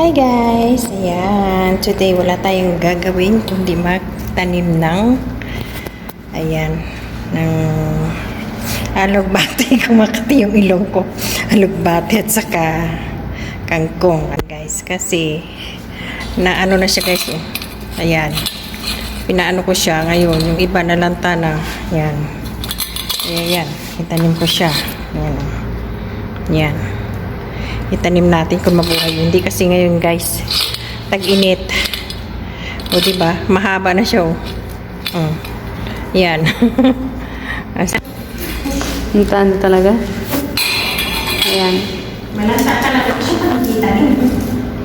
Hi guys! Ayan, today wala tayong gagawin kundi magtanim ng ng alugbati. Kumakati yung ilong ko. Alugbati at saka kangkong guys. Kasi naano na siya guys. Ayan. Pinaano ko siya ngayon. Yung iba nalanta na. Ayan. Ayan. Itanim ko siya. Ayan. Ayan. Itanim natin kung mabuhay. Hindi kasi ngayon guys, tag-init. O diba? Mahaba na siya oh. Yan. Hintaan talaga. Ayan. Malasa talaga siya pag itanim.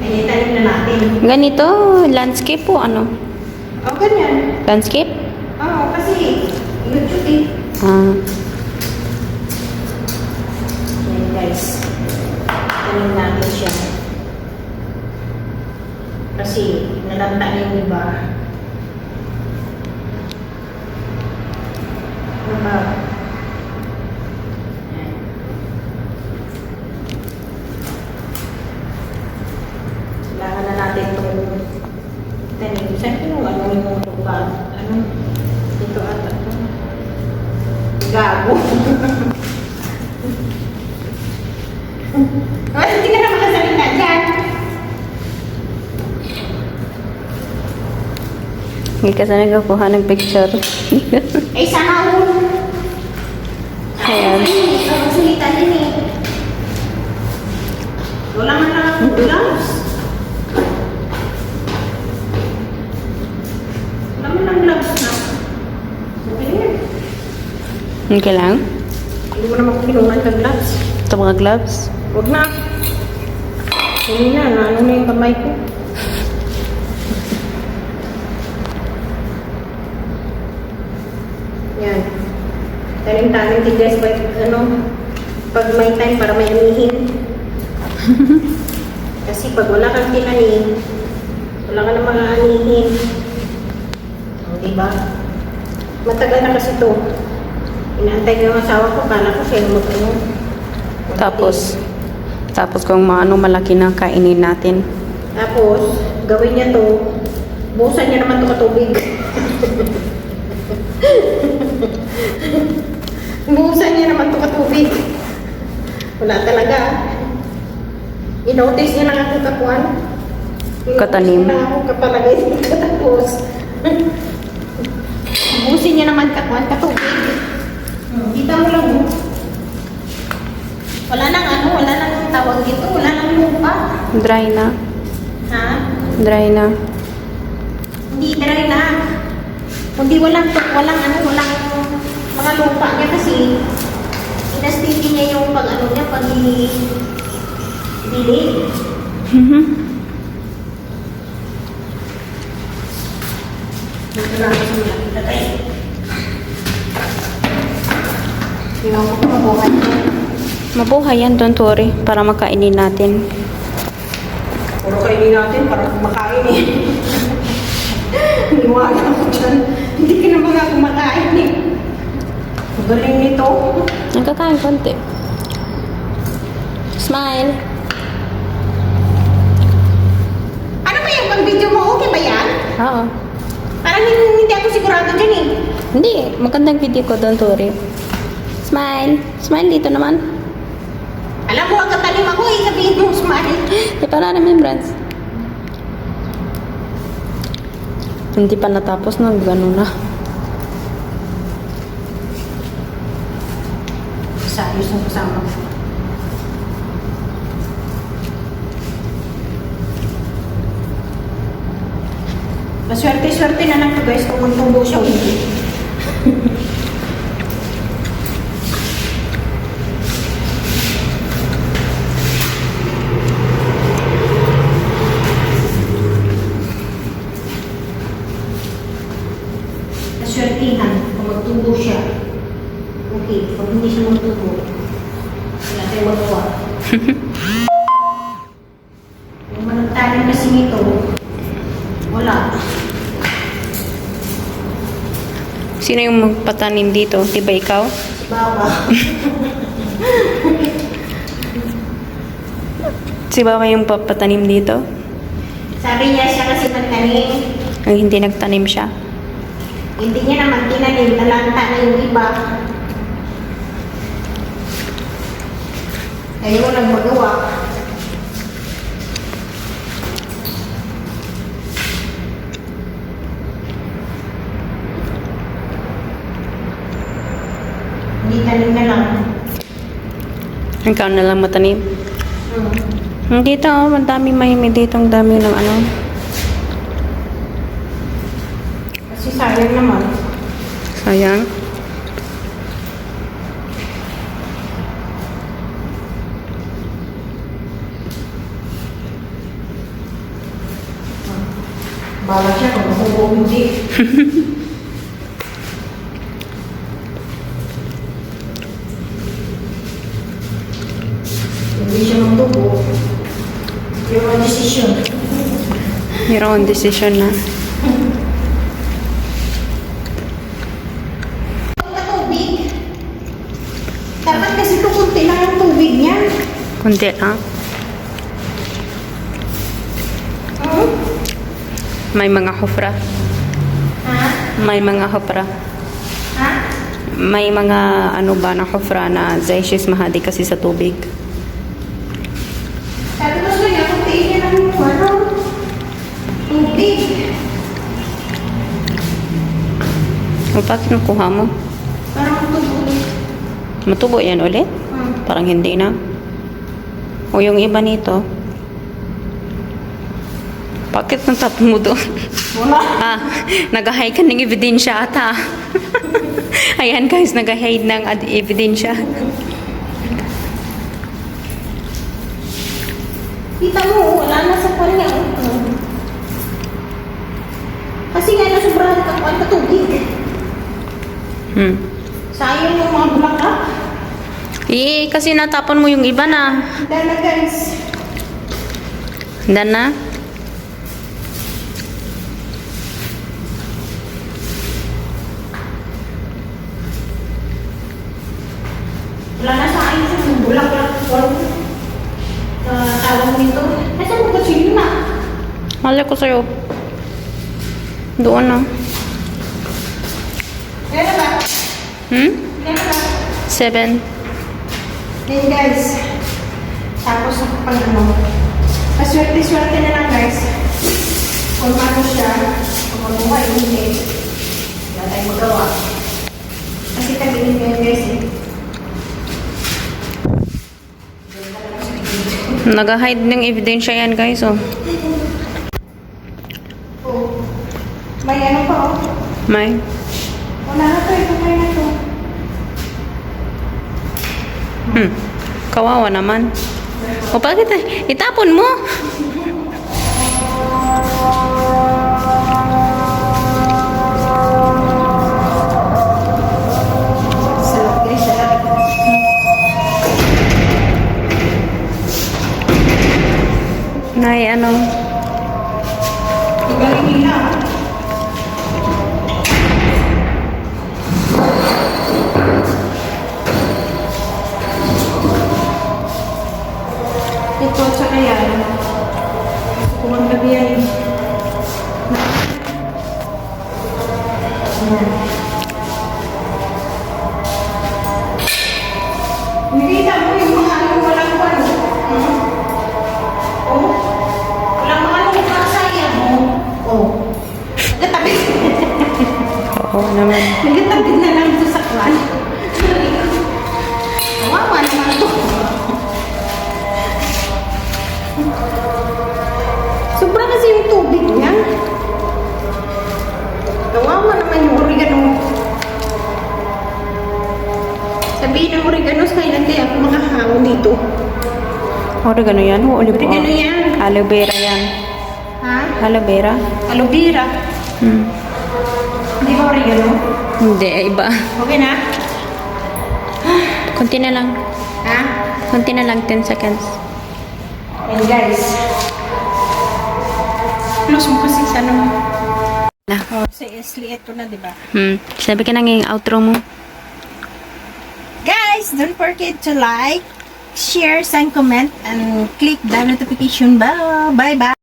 Ay, itanim na natin. Ganito, landscape po ano? O, ganyan. Landscape? Oo, kasi YouTube eh. Yan guys. Itanim natin siya. Kasi nalanta na yung iba. Diba? Kailangan na natin itong tanim. Saan yung yung lupa? Dito ata ito. Gago. Oh, hindi ka na makasalita dyan. Hindi ka sana nagkukuha ng picture. Eh, sana ako. Ayan. Salita din eh. Wala man lang akong gloves. Wala man lang gloves na. Okay na. Okay lang? Hindi mo naman kinuha ng gloves. Ito mga gloves? Huwag na. Hindi na. Ano na yung kamay ko? Yan. Tanim-tanim din guys. Pag may time para may anihin. Kasi pag wala kang tinanim, wala ka na mga anihin. O, diba? Matagal na kasi ito. Inaantay ko yung asawa ko. Kala ko siya yung Tapos kung maano malaki na kainin natin. Tapos, gawin niya to, buhusan niya naman to katubig. Buhusan niya naman to katubig. Wala talaga. I-notice niya lang ako kapuan. Katanim. I-notice niya lang ako kapalagay katapos. Buhusin niya naman kapuan katubig. Kita mo lang mo. Wala nang tawag dito, wala nang lupa. Dry na. Ha? Dry na. Hindi dry na. Kundi walang mga lupa niya kasi inastiti niya yung pag bili. Dito na ako sa malakita tayo. Tingnan ko kung mabuhay niya. Mabuhay yan, don't worry. Para makainin natin. Puro kainin natin para kumakain eh. Niwala ko dyan. Hindi ka na mga kumakain eh. Ang galing nito. Nagkakain konti. Smile. Ano ba yung pang-video mo? Okay ba yan? Oo. Parang hindi ako sigurado dyan eh. Hindi. Magandang video ko, don't worry. Smile. Smile dito naman. Alam mo, ang katalim ako eh. Sabihin mo, smile. Di pa na namin, Brands. Hindi pa natapos na, gano'n na. Sayos ng kasama. Maswerte-swerte na lang to guys kung magtubo siya o hindi. Maswertihan kung magtubo siya. Okay, kung hindi siya magtubo, wala tayong magawa. Kung managtanim kasi nito, wala. Sino yung magpatanim dito? Di ba ikaw? Si Baba. Si Baba yung papatanim dito? Sabi niya siya kasi nagtanim. Ang hindi nagtanim siya. Hindi niya naman tinanim. Nalanta na yung iba. Kaya walang magawa. Hindi tanim na lang. Ikaw na lang matanim. Dito, ang dami may dito, ang dami ng ano. Kasi sayang naman. Sayang. Bala siya kung makuha o hindi. Hindi siya magtubo. Your own decision. Your own decision na. Tubig. Dapat kasi ito kunti lang ang tubig niya. Kunti lang. May mga hufra. Ha? May mga hufra. Ha? May mga ano ba na hufra na zaishis mahadi kasi sa tubig. Sabi ko sa'yo, kuntiin niya lang yung ano, tubig. O bakit nakuha mo? Parang tubig. Matubo yan ulit? Parang hindi na. O yung iba nito. Bakit natapon mo doon? Wala. Nag-hide ka ng ebidensya ata. Ayan guys, nag-hide ng ebidensya. Kita mo, wala na sa kanya. Kasi nga nasubrahan ka kung ang tubig. Sayang yung mga bulaklak. Kasi natapon mo yung iba na. Dahil na guys. Dan na? Wala na sa ayos yung bulaklak. Tawag nito. Nasaan mo kutsilyo na? Mali ko sa'yo. Doon na. Kaya na ba? Kaya na ba? 7. Then guys, tapos ako pang ano, paswerte-swerte na lang guys. Kung ano siya, kung mabuhay, hindi. Wala tayong magawa. Kasi tabihin ko yun guys eh. Nag-hide ng ebidensya yan guys oh. Oh. May ano pa oh. May. Wala na to, ito kayo na to. Kawawa naman. O bakit itapon mo? Salap guys, salap. Nay, ano? Galing nila. Ito at saka yan. Kumang gabi yan. Nakita mo yung mga ano, walang ano. Oh. Walang mga ano, kasayang. Oh. Nagkatabi. Oo naman. Nagkatabi na lang ito sa kwan. Kawawa naman ito. Sobra kasi yung tubig niya. Kawawa naman yung oregano. Sabihin ng oregano sa kailan kaya ako makahawin dito. Oregano yan? O olive oil? Oregano yan. Aloe vera yan. Ha? Aloe vera? Aloe vera. Hindi ba oregano? Hindi, iba. Okay na? Kunti na lang. Ha? Kunti na lang, 10 seconds. And guys. Close mo kasi sa ano. Na. Oh, si Esli, ito na, di ba? Sabi ka nang yung outro mo. Guys, don't forget to like, share, and comment, and click the notification bell. Bye-bye.